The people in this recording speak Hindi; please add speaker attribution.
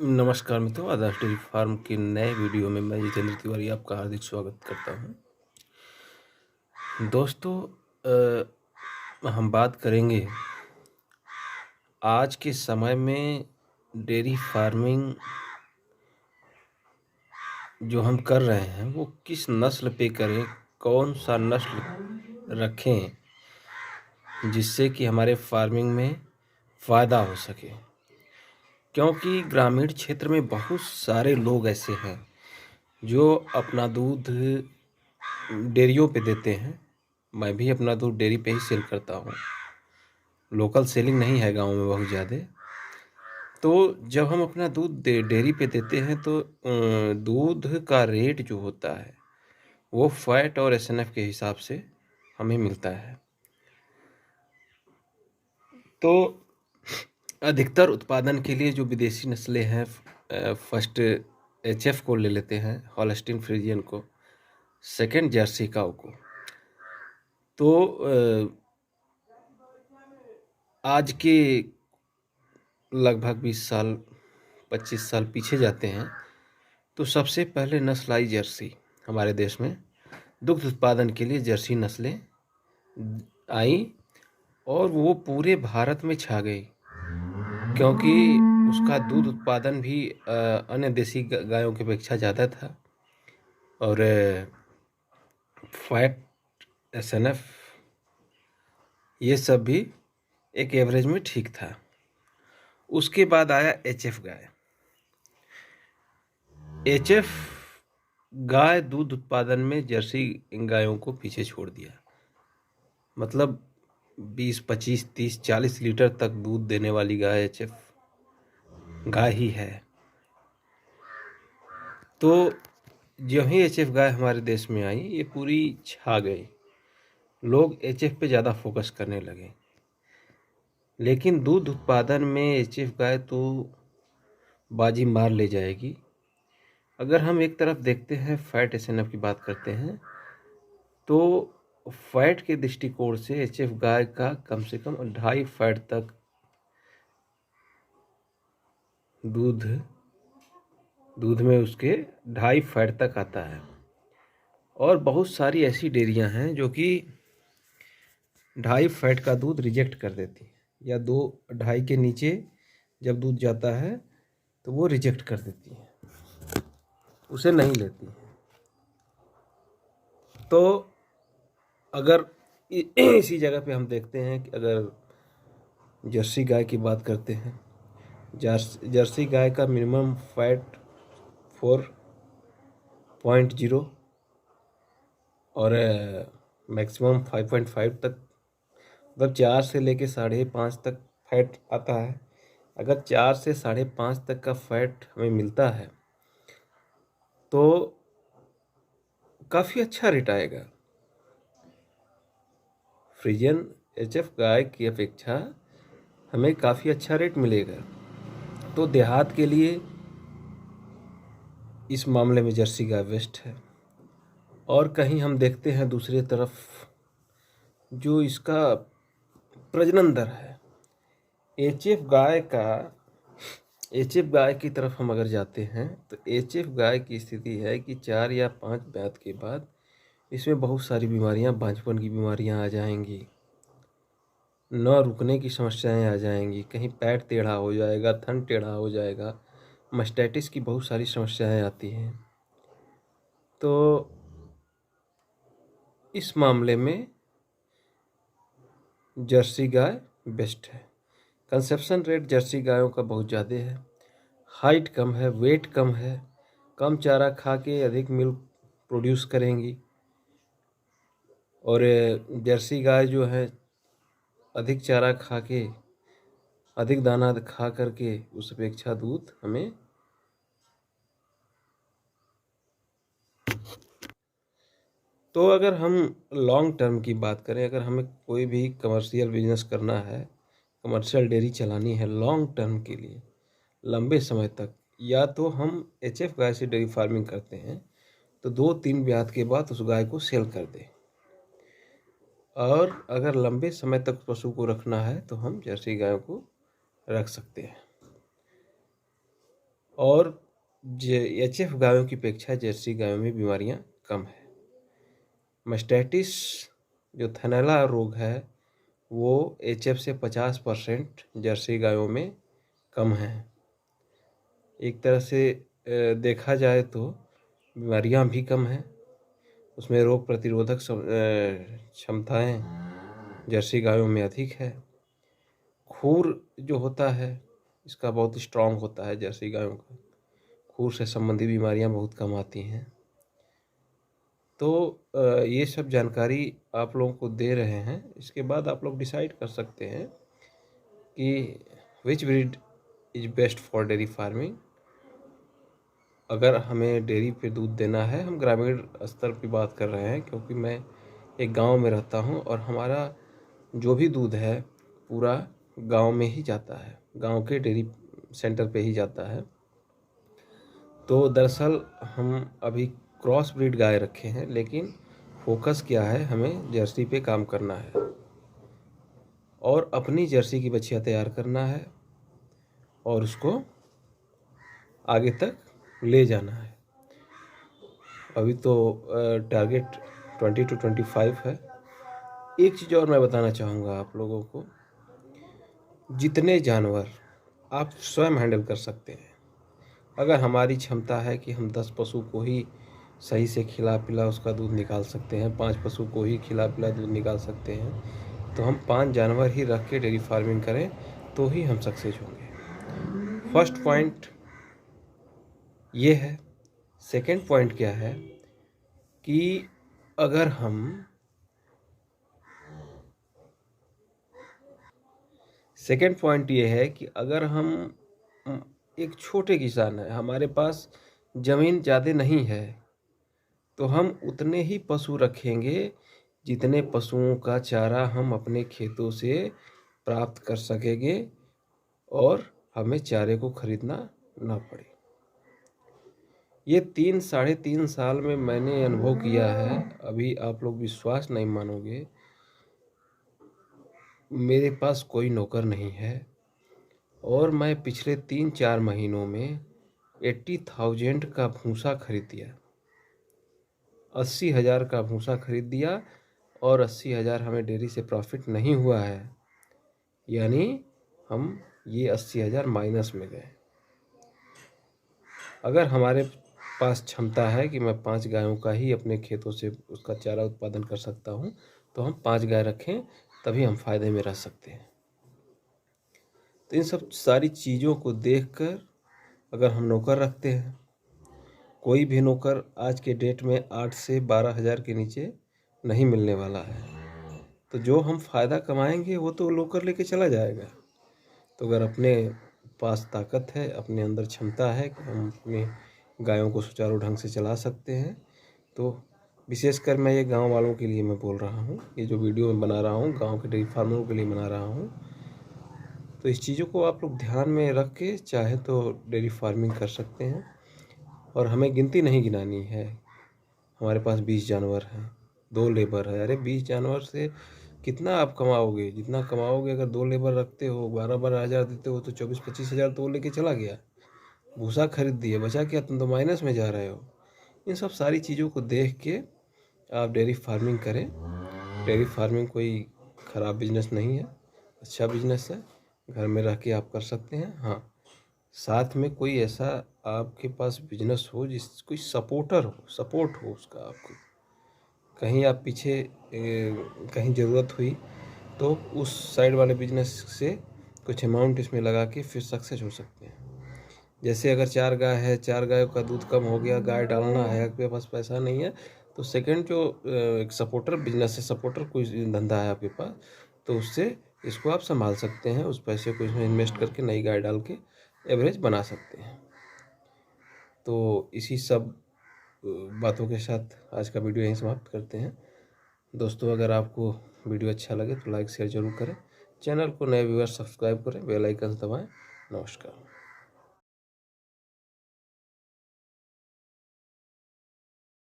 Speaker 1: नमस्कार मित्रों, आदर्श डेयरी फार्म के नए वीडियो में मैं जितेंद्र तिवारी आपका हार्दिक स्वागत करता हूं। दोस्तों, हम बात करेंगे आज के समय में डेयरी फार्मिंग जो हम कर रहे हैं वो किस नस्ल पे करें, कौन सा नस्ल रखें जिससे कि हमारे फार्मिंग में फ़ायदा हो सके। क्योंकि ग्रामीण क्षेत्र में बहुत सारे लोग ऐसे हैं जो अपना दूध डेयरियों पे देते हैं। मैं भी अपना दूध डेयरी पे ही सेल करता हूँ। लोकल सेलिंग नहीं है गांव में बहुत ज़्यादा। तो जब हम अपना दूध डेयरी पे देते हैं तो दूध का रेट जो होता है वो फैट और एसएनएफ के हिसाब से हमें मिलता है। तो अधिकतर उत्पादन के लिए जो विदेशी नस्लें हैं, फर्स्ट एचएफ को ले लेते हैं, हॉलस्टीन फ्रीजियन को, सेकंड जर्सी काऊ को। तो आज के लगभग 20 साल 25 साल पीछे जाते हैं तो सबसे पहले नस्ल आई जर्सी। हमारे देश में दुग्ध उत्पादन के लिए जर्सी नस्लें आई और वो पूरे भारत में छा गई, क्योंकि उसका दूध उत्पादन भी अन्य देसी गायों की अपेक्षा ज़्यादा था और फैट, एसएनएफ ये सब भी एक एवरेज में ठीक था। उसके बाद आया एचएफ गाय। एचएफ गाय दूध उत्पादन में जर्सी गायों को पीछे छोड़ दिया। मतलब 20, 25, 30, 40 लीटर तक दूध देने वाली गाय एचएफ गाय ही है। तो जो ही एचएफ गाय हमारे देश में आई ये पूरी छा गई। लोग एचएफ पे ज़्यादा फोकस करने लगे, लेकिन दूध उत्पादन में एचएफ गाय तो बाजी मार ले जाएगी। अगर हम एक तरफ देखते हैं, फैट एसएनएफ की बात करते हैं, तो फैट के दृष्टिकोण से एचएफ गाय का कम से कम 2.5 फैट तक दूध में उसके 2.5 फैट तक आता है। और बहुत सारी ऐसी डेयरियां हैं जो कि 2.5 फैट का दूध रिजेक्ट कर देती है, या 2.5 के नीचे जब दूध जाता है तो वो रिजेक्ट कर देती है, उसे नहीं लेती है। तो अगर इसी जगह पे हम देखते हैं कि अगर जर्सी गाय की बात करते हैं, जर्सी गाय का मिनिमम फैट 4.0 और मैक्सिमम 5.5 तक, मतलब 4 से लेके 5.5 तक फैट आता है। अगर 4 से 5.5 तक का फैट हमें मिलता है तो काफ़ी अच्छा रेट आएगा। फ्रीजियन एचएफ गाय की अपेक्षा हमें काफ़ी अच्छा रेट मिलेगा। तो देहात के लिए इस मामले में जर्सी गाय बेस्ट है। और कहीं हम देखते हैं दूसरी तरफ जो इसका प्रजनन दर है, एचएफ गाय की तरफ हम अगर जाते हैं तो एचएफ गाय की स्थिति है कि 4 या 5 ब्यात के बाद इसमें बहुत सारी बीमारियां, बांझपन की बीमारियां आ जाएंगी, न रुकने की समस्याएं आ जाएंगी, कहीं पैर टेढ़ा हो जाएगा, थन टेढ़ा हो जाएगा, मास्टाइटिस की बहुत सारी समस्याएं आती हैं। तो इस मामले में जर्सी गाय बेस्ट है। कंसेप्शन रेट जर्सी गायों का बहुत ज़्यादा है, हाइट कम है, वेट कम है, कम चारा खा के अधिक मिल्क प्रोड्यूस करेंगी। और जर्सी गाय जो है अधिक चारा खा के, अधिक दाना खा करके उस अपेक्षा दूध हमें तो अगर हम लॉन्ग टर्म की बात करें, अगर हमें कोई भी कमर्शियल बिजनेस करना है, कमर्शियल डेयरी चलानी है लॉन्ग टर्म के लिए, लंबे समय तक, या तो हम एचएफ गाय से डेयरी फार्मिंग करते हैं तो 2-3 ब्यात के बाद उस गाय को सेल कर दें। और अगर लंबे समय तक पशु को रखना है तो हम जर्सी गायों को रख सकते हैं। और HF गायों की अपेक्षा जर्सी गायों में बीमारियां कम है। मैस्टाइटिस जो थनैला रोग है वो HF से 50% जर्सी गायों में कम है। एक तरह से देखा जाए तो बीमारियां भी कम हैं, उसमें रोग प्रतिरोधक क्षमताएं जर्सी गायों में अधिक है। खूर जो होता है इसका बहुत स्ट्रांग होता है जर्सी गायों का, खूर से संबंधी बीमारियां बहुत कम आती हैं। तो ये सब जानकारी आप लोगों को दे रहे हैं, इसके बाद आप लोग डिसाइड कर सकते हैं कि which breed is best for dairy farming. अगर हमें डेयरी पे दूध देना है, हम ग्रामीण स्तर की बात कर रहे हैं क्योंकि मैं एक गांव में रहता हूं और हमारा जो भी दूध है पूरा गांव में ही जाता है, गांव के डेयरी सेंटर पे ही जाता है। तो दरअसल हम अभी क्रॉस ब्रीड गाय रखे हैं, लेकिन फोकस क्या है, हमें जर्सी पे काम करना है और अपनी जर्सी की बछिया तैयार करना है और उसको आगे तक ले जाना है। अभी तो टारगेट 20 to 25 है। एक चीज़ और मैं बताना चाहूँगा आप लोगों को, जितने जानवर आप स्वयं हैंडल कर सकते हैं, अगर हमारी क्षमता है कि हम 10 पशु को ही सही से खिला पिला उसका दूध निकाल सकते हैं, 5 पशु को ही खिला पिला दूध निकाल सकते हैं, तो हम 5 जानवर ही रख के डेयरी फार्मिंग करें तो ही हम सक्सेस होंगे। फर्स्ट पॉइंट ये है। सेकंड पॉइंट क्या है कि अगर हम सेकेंड पॉइंट ये है कि अगर हम एक छोटे किसान हैं, हमारे पास ज़मीन ज़्यादा नहीं है, तो हम उतने ही पशु रखेंगे जितने पशुओं का चारा हम अपने खेतों से प्राप्त कर सकेंगे और हमें चारे को खरीदना ना पड़े। ये 3-3.5 साल में मैंने अनुभव किया है। अभी आप लोग विश्वास नहीं मानोगे, मेरे पास कोई नौकर नहीं है और मैं पिछले 3-4 महीनों में 80,000 का भूसा खरीद दिया, 80,000 का भूसा खरीद दिया और 80,000 हमें डेयरी से प्रॉफिट नहीं हुआ है, यानी हम ये 80,000 माइनस में गए। अगर हमारे पास क्षमता है कि मैं 5 गायों का ही अपने खेतों से उसका चारा उत्पादन कर सकता हूँ, तो हम 5 गाय रखें, तभी हम फायदे में रह सकते हैं। तो इन सब सारी चीज़ों को देखकर अगर हम नौकर रखते हैं, कोई भी नौकर आज के डेट में 8 से 12,000 के नीचे नहीं मिलने वाला है, तो जो हम फ़ायदा कमाएंगे वो तो नौकर लेके चला जाएगा। तो अगर अपने पास ताकत है, अपने अंदर क्षमता है कि हम अपने गायों को सुचारू ढंग से चला सकते हैं, तो विशेषकर मैं ये गांव वालों के लिए मैं बोल रहा हूँ, ये जो वीडियो मैं बना रहा हूँ गांव के डेयरी फार्मरों के लिए बना रहा हूँ। तो इस चीज़ों को आप लोग ध्यान में रख के चाहे तो डेयरी फार्मिंग कर सकते हैं और हमें गिनती नहीं गिनानी है। हमारे पास 20 जानवर हैं, 2 लेबर है, अरे 20 जानवर से कितना आप कमाओगे? जितना कमाओगे, अगर 2 लेबर रखते हो, 12-12 हज़ार देते हो, तो 24-25 हज़ार तो वो लेके चला गया। भूसा खरीद दिए, बचा क्या? तुम तो माइनस में जा रहे हो। इन सब सारी चीज़ों को देख के आप डेयरी फार्मिंग करें। डेयरी फार्मिंग कोई ख़राब बिजनेस नहीं है, अच्छा बिजनेस है, घर में रह के आप कर सकते हैं। हाँ, साथ में कोई ऐसा आपके पास बिजनेस हो जिस कोई सपोर्टर हो, सपोर्ट हो उसका आपको, कहीं आप पीछे कहीं ज़रूरत हुई तो उस साइड वाले बिजनेस से कुछ अमाउंट इसमें लगा के फिर सक्सेस हो सकते हैं। जैसे अगर 4 गाय है, 4 गायों का दूध कम हो गया, गाय डालना है, आपके पास पैसा नहीं है, तो सेकंड जो एक सपोर्टर बिजनेस है, सपोर्टर कोई धंधा है आपके पास, तो उससे इसको आप संभाल सकते हैं। उस पैसे को इसमें इन्वेस्ट करके नई गाय डाल के एवरेज बना सकते हैं। तो इसी सब बातों के साथ आज का वीडियो यहीं समाप्त करते हैं। दोस्तों, अगर आपको वीडियो अच्छा लगे तो लाइक शेयर ज़रूर करें, चैनल को नए व्यूअर्स सब्सक्राइब करें, बेल आइकन दबाएं। नमस्कार।